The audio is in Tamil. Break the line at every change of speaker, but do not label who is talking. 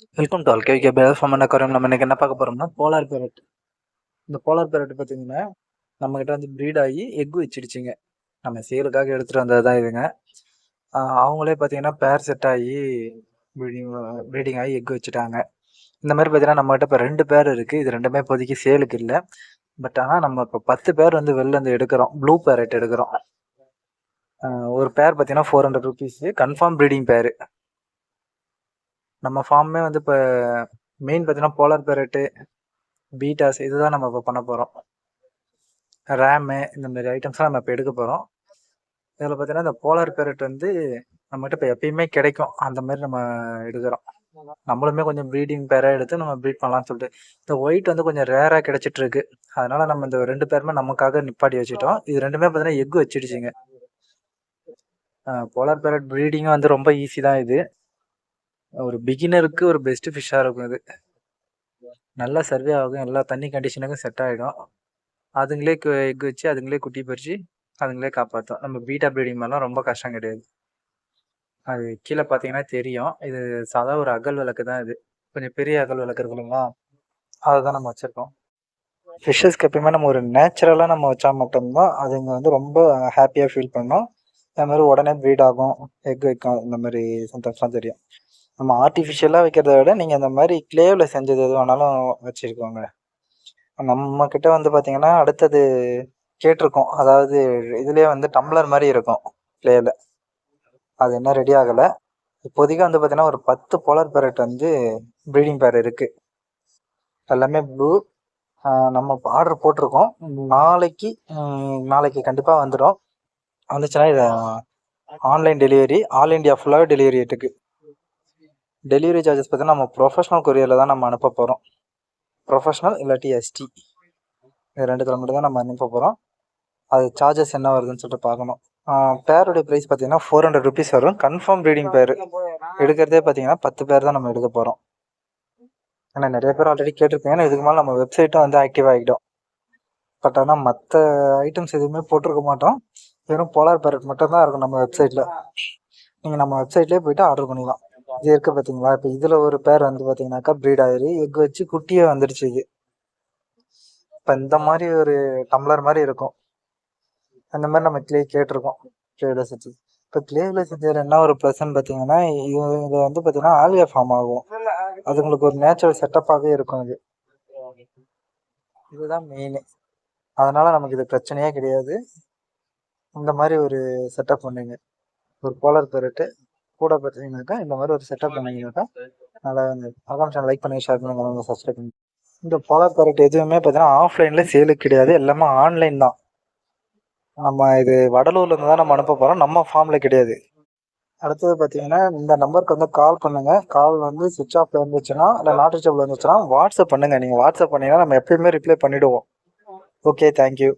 வெல்கம் டு ஆல்கே ஃபார்ம் நம்ம இன்னைக்கு என்ன பார்க்க போறோம்னா போலார் பேரட். இந்த போலார் பேரட் பார்த்தீங்கன்னா நம்மகிட்ட வந்து ப்ரீட் ஆகி எக் வச்சிடுச்சுங்க. நம்ம சேலுக்காக எடுத்துகிட்டு வந்தது தான் இதுங்க. அவங்களே பார்த்தீங்கன்னா பேர் செட் ஆகி ப்ரீடிங் ஆகி எக் வச்சுட்டாங்க. இந்த மாதிரி பார்த்தீங்கன்னா நம்மகிட்ட இப்போ 2 பேர் இருக்குது. இது 2மே இப்போதைக்கு சேலுக்கு இல்லை. பட் ஆனால் நம்ம இப்போ 10 பேர் வந்து வெளில இருந்து எடுக்கிறோம். ப்ளூ பேரட் எடுக்கிறோம். ஒரு பேர் பார்த்தீங்கன்னா 400 ருபீஸு கன்ஃபார்ம் ப்ரீடிங் பேர். நம்ம ஃபார்மே வந்து இப்போ மெயின் பார்த்தீங்கன்னா போலார் பேரட்டு, பீட்டாஸ் இதுதான் நம்ம இப்போ பண்ண போகிறோம். ரேமு இந்த மாதிரி ஐட்டம்ஸ்லாம் நம்ம இப்போ எடுக்க போகிறோம். இதில் பார்த்தீங்கன்னா இந்த போலார் பேரட் வந்து நம்மகிட்ட இப்போ எப்பயுமே கிடைக்கும். அந்த மாதிரி நம்ம எடுக்கிறோம். நம்மளுமே கொஞ்சம் ப்ரீடிங் பேராக எடுத்து நம்ம ப்ரீட் பண்ணலாம்னு சொல்லிட்டு. இந்த ஒயிட் வந்து கொஞ்சம் ரேராக கிடைச்சிட்ருக்கு. அதனால் நம்ம இந்த 2 பேருமே நமக்காக நிப்பாட்டி வச்சுட்டோம். இது 2மே பார்த்தீங்கன்னா எக் வச்சிடுச்சிங்க. போலார் பேரட் ப்ரீடிங்கும் வந்து ரொம்ப ஈஸி தான். இது ஒரு பிகினருக்கு ஒரு பெஸ்ட்டு ஃபிஷ்ஷாக இருக்கும். இது நல்லா சர்வே ஆகும். எல்லா தண்ணி கண்டிஷனுக்கும் செட் ஆகிடும். அதுங்களே எக் வச்சு அதுங்களே குட்டி பறித்து அதுங்களே காப்பாற்றும். நம்ம பீட்டா ப்ரீடிங் மாதிரிலாம் ரொம்ப கஷ்டம் கிடையாது. அது கீழே பார்த்தீங்கன்னா தெரியும். இது சாதா ஒரு அகல் விளக்கு தான். இது கொஞ்சம் பெரிய அகல் விளக்கு இருக்கு இல்லைங்களா, அதை தான் நம்ம வச்சுருக்கோம். ஃபிஷ்ஷஸ்க்கு எப்பயுமே நம்ம ஒரு நேச்சுரலாக நம்ம வச்சா மட்டும்தான் அதுங்க வந்து ரொம்ப ஹாப்பியாக ஃபீல் பண்ணோம். அது மாதிரி உடனே ப்ரீட் ஆகும், எக் வைக்கும். இந்த மாதிரி சிம்டம்ஸ்லாம் தெரியும். நம்ம ஆர்டிஃபிஷியலாக வைக்கிறத விட நீங்கள் இந்த மாதிரி கிளேவில் செஞ்சது எது வேணாலும் வச்சுருக்கோங்க. நம்மக்கிட்ட வந்து பார்த்தீங்கன்னா அடுத்தது கேட்டிருக்கோம். அதாவது இதுலேயே வந்து டம்ளர் மாதிரி இருக்கும் கிளேயில். அது இன்னும் ரெடி ஆகலை. இப்போதைக்கு வந்து பார்த்தீங்கன்னா ஒரு 10 போலார் பேரட் வந்து ப்ரீடிங் பேர் இருக்குது. எல்லாமே ப்ளூ. நம்ம ஆர்டர் போட்டிருக்கோம். நாளைக்கு கண்டிப்பாக வந்துடும். வந்துச்சுன்னா இதை ஆன்லைன் டெலிவரி, ஆல் இண்டியா ஃபுல்லாகவே டெலிவரி இருக்குது. டெலிவரி சார்ஜஸ் பார்த்தீங்கன்னா நம்ம ப்ரொஃபஷனல் கொரியரில் தான் நம்ம அனுப்ப போகிறோம். ப்ரொஃபஷனல் இல்லாட்டி எஸ்டி, இது 2 மட்டும் தான் நம்ம அனுப்ப போகிறோம். அது சார்ஜஸ் என்ன வருதுன்னு சொல்லிட்டு பார்க்கணும். பேருடைய ப்ரைஸ் பார்த்தீங்கன்னா 400 ருபீஸ் வரும். கன்ஃபார்ம் ப்ரீடிங் பேர் எடுக்கிறதே பார்த்தீங்கன்னா 10 பேர் தான் நம்ம எடுக்க போகிறோம். ஏன்னா நிறைய பேர் ஆல்ரெடி கேட்டிருப்பீங்க. ஏன்னா இதுக்கு மேலே நம்ம வெப்சைட்டும் வந்து ஆக்டிவ் ஆகிடும். பட் ஆனால் மற்ற ஐட்டம்ஸ் எதுவுமே போட்டிருக்க மாட்டோம். வெறும் போலார் பேரட் மட்டும் தான் இருக்கும் நம்ம வெப்சைட்டில். நீங்கள் நம்ம வெப்சைட்லேயே போய்ட்டு ஆர்டர் பண்ணிக்கலாம். இது இருக்குது பார்த்தீங்களா. இப்போ இதில் ஒரு பேர் வந்து பார்த்தீங்கன்னாக்கா ப்ரீட் ஆயிரு எக் வச்சு குட்டியே வந்துடுச்சு. இது இப்போ இந்த மாதிரி ஒரு டம்ளர் மாதிரி இருக்கும். அந்த மாதிரி நம்ம கிளே கேட்டிருக்கோம். கிளேவில் செஞ்சு இப்போ கிளேவில் செஞ்சதில் என்ன ஒரு ப்ளஸ்ன்னு பார்த்தீங்கன்னா இது வந்து பார்த்தீங்கன்னா ஆல்கே ஃபார்ம் ஆகும். அது உங்களுக்கு ஒரு நேச்சுரல் செட்டப்பாகவே இருக்கும். இதுதான் மெயின். அதனால் நமக்கு இது பிரச்சனையே கிடையாது. இந்த மாதிரி ஒரு செட்டப் பண்ணுங்க. ஒரு போலார் பேரட்டு கூட பார்த்தீங்கன்னாக்கா இந்த மாதிரி ஒரு செட்டப் பண்ணிங்கனாக்கா நல்லா அகாம் சேனல் லைக் பண்ணி ஷேர் பண்ணுங்க, சப்ஸ்கிரைப் பண்ணுங்க. இந்த போலார் பேரட் எதுவுமே பார்த்தீங்கன்னா ஆஃப்லைனில் சேலுக்கு கிடையாது. எல்லாமே ஆன்லைன் தான். நம்ம இது வடலூர்லேருந்து தான் நம்ம அனுப்ப போகிறோம். நம்ம ஃபார்மில் கிடையாது. அடுத்தது பார்த்தீங்கன்னா இந்த நம்பருக்கு வந்து கால் பண்ணுங்கள். கால் வந்து சுவிட்ச் ஆஃபில் இருந்துச்சுன்னா இல்லை நாட் ரீச்சபிள் இருந்துச்சுன்னா வாட்ஸ்அப் பண்ணுங்கள். நீங்கள் வாட்ஸ்அப் பண்ணிங்கன்னா நம்ம எப்பயுமே ரிப்ளை பண்ணிவிடுவோம். Okay, thank you.